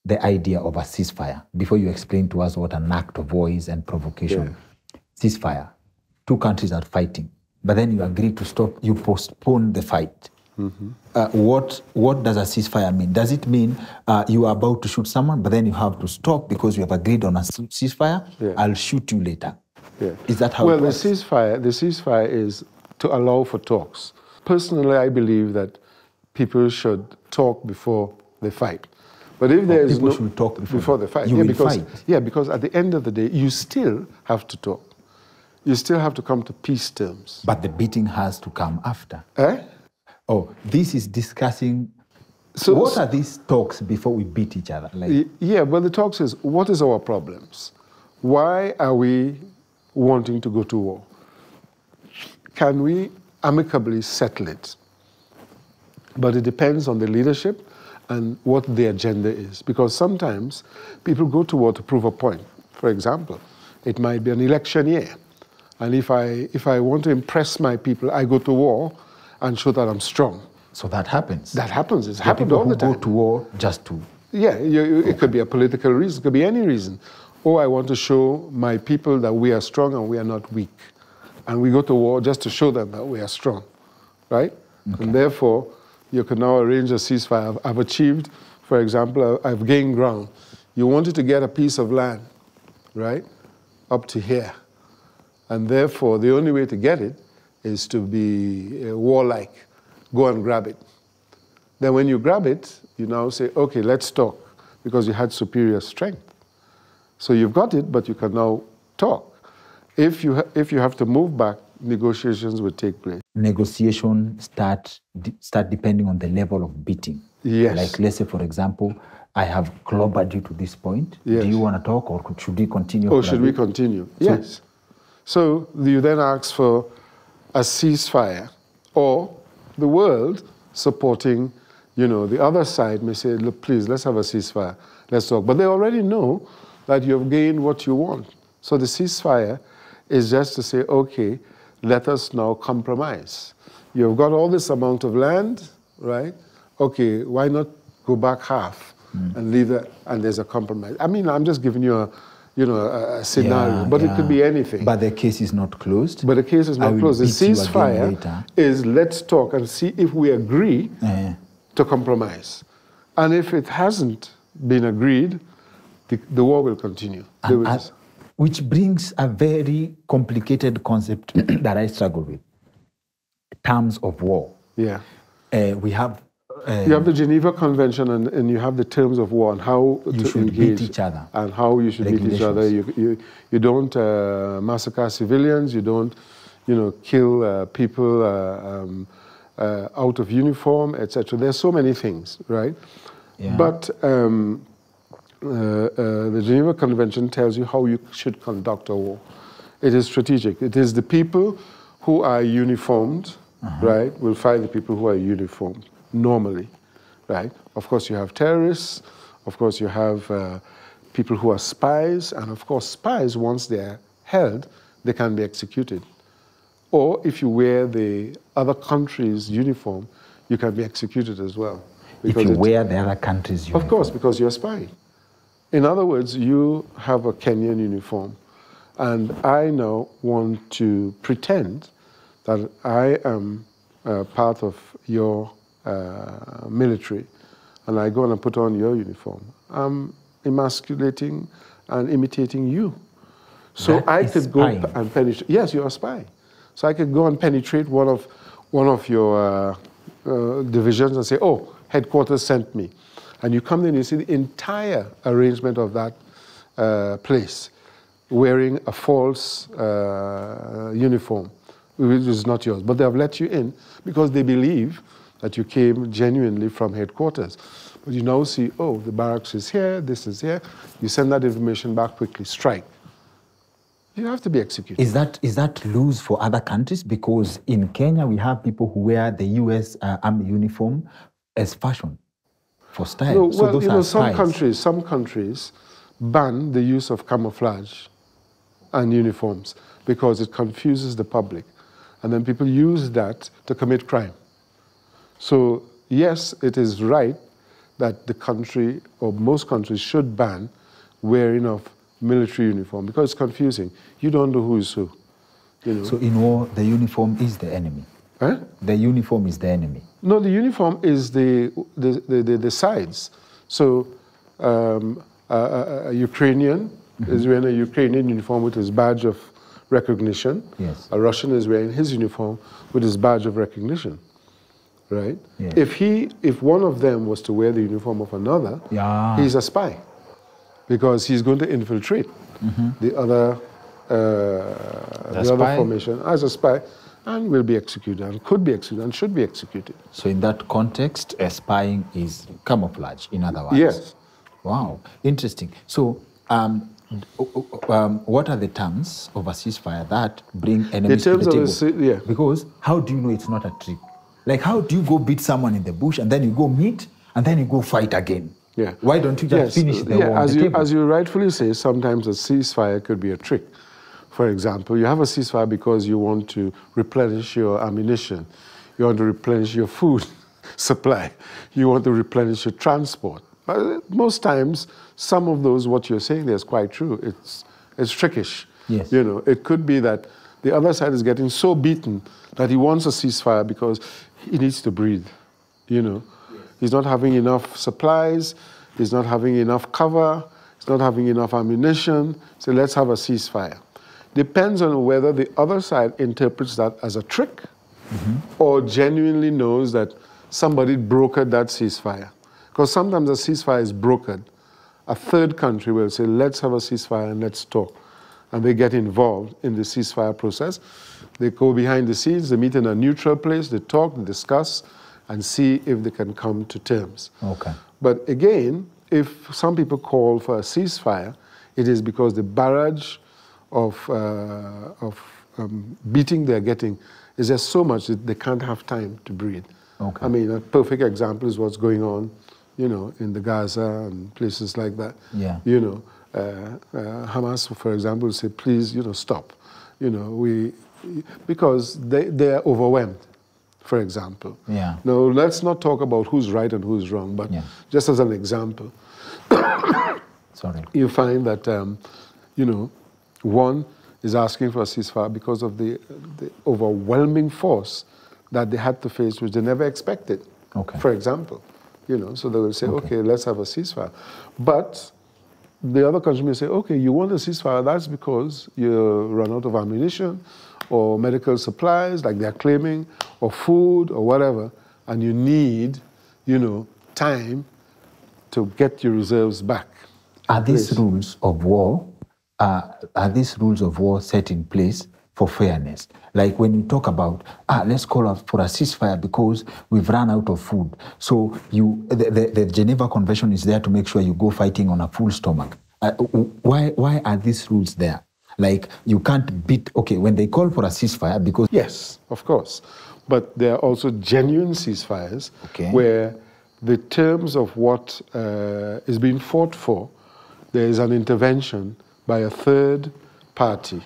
the idea of a ceasefire, before you explain to us what an act of war is and provocation. Ceasefire, two countries are fighting, but then you agree to stop, you postpone the fight. What does a ceasefire mean? Does it mean you are about to shoot someone, but then you have to stop because you have agreed on a ceasefire? I'll shoot you later. Is that how it works? Well, the ceasefire is to allow for talks. Personally, I believe that people should talk before they fight. But if there is people should talk before they fight, because at the end of the day, you still have to talk. You still have to come to peace terms. But the beating has to come after. Oh, this is discussing. So what are these talks before we beat each other? Well, the talks is, what is our problems? Why are we wanting to go to war? Can we amicably settle it? But it depends on the leadership and what the agenda is. Because sometimes people go to war to prove a point. For example, it might be an election year. And if I want to impress my people, I go to war and show that I'm strong. So that happens? That happens. It's happened all the time. People who go to war just to... It could be a political reason. It could be any reason. Or I want to show my people that we are strong and we are not weak. And we go to war just to show them that we are strong, right? And therefore, you can now arrange a ceasefire. I've achieved, for example, I've gained ground. You wanted to get a piece of land, right, up to here. And therefore, the only way to get it is to be warlike. Go and grab it. Then when you grab it, you now say, okay, let's talk, because you had superior strength. So you've got it, but you can now talk. If you have to move back, negotiations will take place. Negotiations start depending on the level of beating. Yes. Like, let's say, for example, I have clobbered you to this point. Yes. Do you want to talk, or should we continue? Or should we continue? Yes. So you then ask for a ceasefire, or the world supporting, the other side may say, look, please, let's have a ceasefire. Let's talk. But they already know that you have gained what you want. So the ceasefire is just to say, okay, let us now compromise. You've got all this amount of land, right? Okay, why not go back half and leave that, and there's a compromise. I mean, I'm just giving you a scenario, but it could be anything. But the case is not closed. But the case is not closed. The ceasefire is, let's talk and see if we agree to compromise. And if it hasn't been agreed, the war will continue. Which brings a very complicated concept that I struggle with. Terms of war. Yeah. We have... you have the Geneva Convention and you have the terms of war and how you should engage beat each other. And how you should beat each other. You don't massacre civilians. You don't, kill people out of uniform, etc. There's so many things, right? Yeah. But the Geneva Convention tells you how you should conduct a war. It is strategic. It is the people who are uniformed, right, will fight the people who are uniformed, normally, right? Of course, you have terrorists. Of course, you have people who are spies. And of course, spies, once they're held, they can be executed. Or if you wear the other country's uniform, you can be executed as well. If you wear the other country's uniform? Of course, because you're a spy. In other words, you have a Kenyan uniform, and I now want to pretend that I am part of your military, and I go and I put on your uniform. I'm emasculating and imitating you. So I could go and penetrate. Yes, you're a spy. So I could go and penetrate one of your divisions and say, oh, headquarters sent me. And you come in and you see the entire arrangement of that place wearing a false uniform, which is not yours. But they have let you in because they believe that you came genuinely from headquarters. But you now see, oh, the barracks is here, this is here. You send that information back quickly, strike. You have to be executed. Is that loose for other countries? Because in Kenya, we have people who wear the US Army uniform as fashion, for style. No, so well, those are some countries ban the use of camouflage and uniforms because it confuses the public. And then people use that to commit crime. So yes, it is right that the country, or most countries, should ban wearing of military uniform, because it's confusing. You don't know who is who. You know? So in war, the uniform is the enemy. Huh? The uniform is the enemy. No, the uniform is the sides. So a Ukrainian is wearing a Ukrainian uniform with his badge of recognition. Yes. A Russian is wearing his uniform with his badge of recognition. Right? Yes. If one of them was to wear the uniform of another, he's a spy, because he's going to infiltrate the other formation as a spy, and will be executed, and could be executed, and should be executed. So in that context, spying is camouflage, in other words. Yes. Wow, interesting. So what are the terms of a ceasefire that bring enemies to the table? Because how do you know it's not a trick? Like, how do you go beat someone in the bush and then you go meet and then you go fight again? Yeah. Why don't you just finish the war on the table? As you rightfully say, sometimes a ceasefire could be a trick. For example, you have a ceasefire because you want to replenish your ammunition, you want to replenish your food supply, you want to replenish your transport. But most times, some of those, what you're saying there is quite true. It's trickish. Yes. You know, it could be that the other side is getting so beaten that he wants a ceasefire because he needs to breathe. You know, he's not having enough supplies, he's not having enough cover, he's not having enough ammunition. So let's have a ceasefire. Depends on whether the other side interprets that as a trick or genuinely knows that somebody brokered that ceasefire. Because sometimes a ceasefire is brokered. A third country will say, let's have a ceasefire and let's talk. And they get involved in the ceasefire process. They go behind the scenes, they meet in a neutral place, they talk, they discuss, and see if they can come to terms. Okay. But again, if some people call for a ceasefire, it is because the barrage of beating they're getting is just so much that they can't have time to breathe. Okay. I mean, a perfect example is what's going on, you know, in the Gaza and places like that. Yeah. You know, Hamas, for example, will say, please, you know, stop. You know, because they're overwhelmed, for example. Yeah. Now, let's not talk about who's right and who's wrong, but just as an example, Sorry. you find that, you know, one is asking for a ceasefire because of the overwhelming force that they had to face, which they never expected. Okay. For example, you know, so they will say, okay, let's have a ceasefire. But the other country may say, okay, you want a ceasefire, that's because you run out of ammunition or medical supplies, like they're claiming, or food or whatever, and you need, you know, time to get your reserves back. Are these rules of war, set in place for fairness? Like when you talk about, let's call out for a ceasefire because we've run out of food. So the Geneva Convention is there to make sure you go fighting on a full stomach. Why are these rules there? Like you can't beat, okay, when they call for a ceasefire because... Yes, of course. But there are also genuine ceasefires where the terms of what is being fought for, there is an intervention by a third party.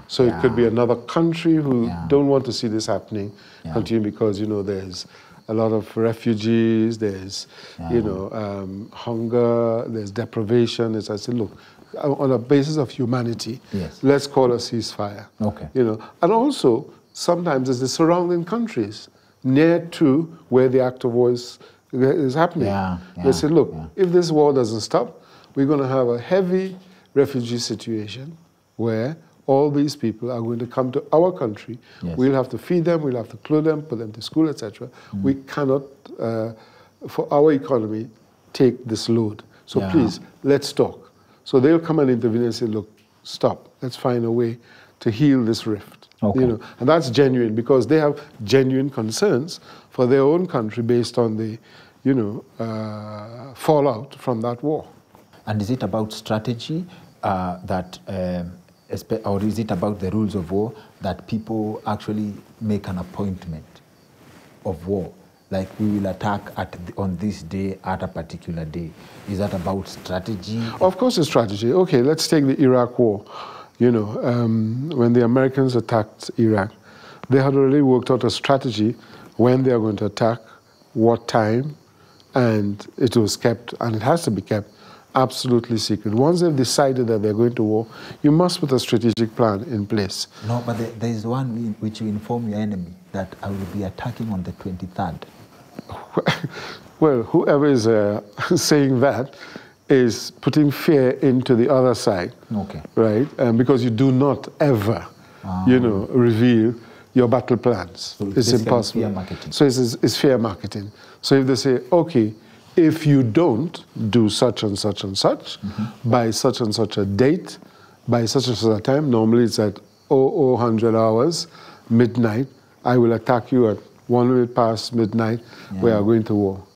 So it could be another country who don't want to see this happening, continue because, you know, there's a lot of refugees, there's, you know, hunger, there's deprivation. As I said, look, on a basis of humanity, let's call a ceasefire. Okay. You know, and also sometimes it's the surrounding countries near to where the act of war is happening. They say, look, if this war doesn't stop, we're going to have a heavy refugee situation where all these people are going to come to our country. We'll have to feed them, we'll have to clothe them, put them to school, etc. We cannot, for our economy, take this load. So please, let's talk. So they'll come and intervene and say, look, stop. Let's find a way to heal this rift. You know, and that's genuine because they have genuine concerns for their own country based on the, you know, fallout from that war. And is it about strategy or is it about the rules of war that people actually make an appointment of war? Like we will attack on this day at a particular day. Is that about strategy? Of course it's strategy. Okay, let's take the Iraq war. You know, when the Americans attacked Iraq, they had already worked out a strategy when they are going to attack, what time, and it was kept, and it has to be kept, absolutely secret. Once they've decided that they're going to war, you must put a strategic plan in place. No, but there is one which you inform your enemy that I will be attacking on the 23rd. Well, whoever is saying that is putting fear into the other side, okay, right? Because you do not ever, reveal your battle plans. So it's impossible. Fear marketing. So it's fear marketing. So if they say, okay, if you don't do such and such and such, by such and such a date, by such and such a time, normally it's at 0000 hours, midnight, I will attack you at 1 minute past midnight, we are going to war.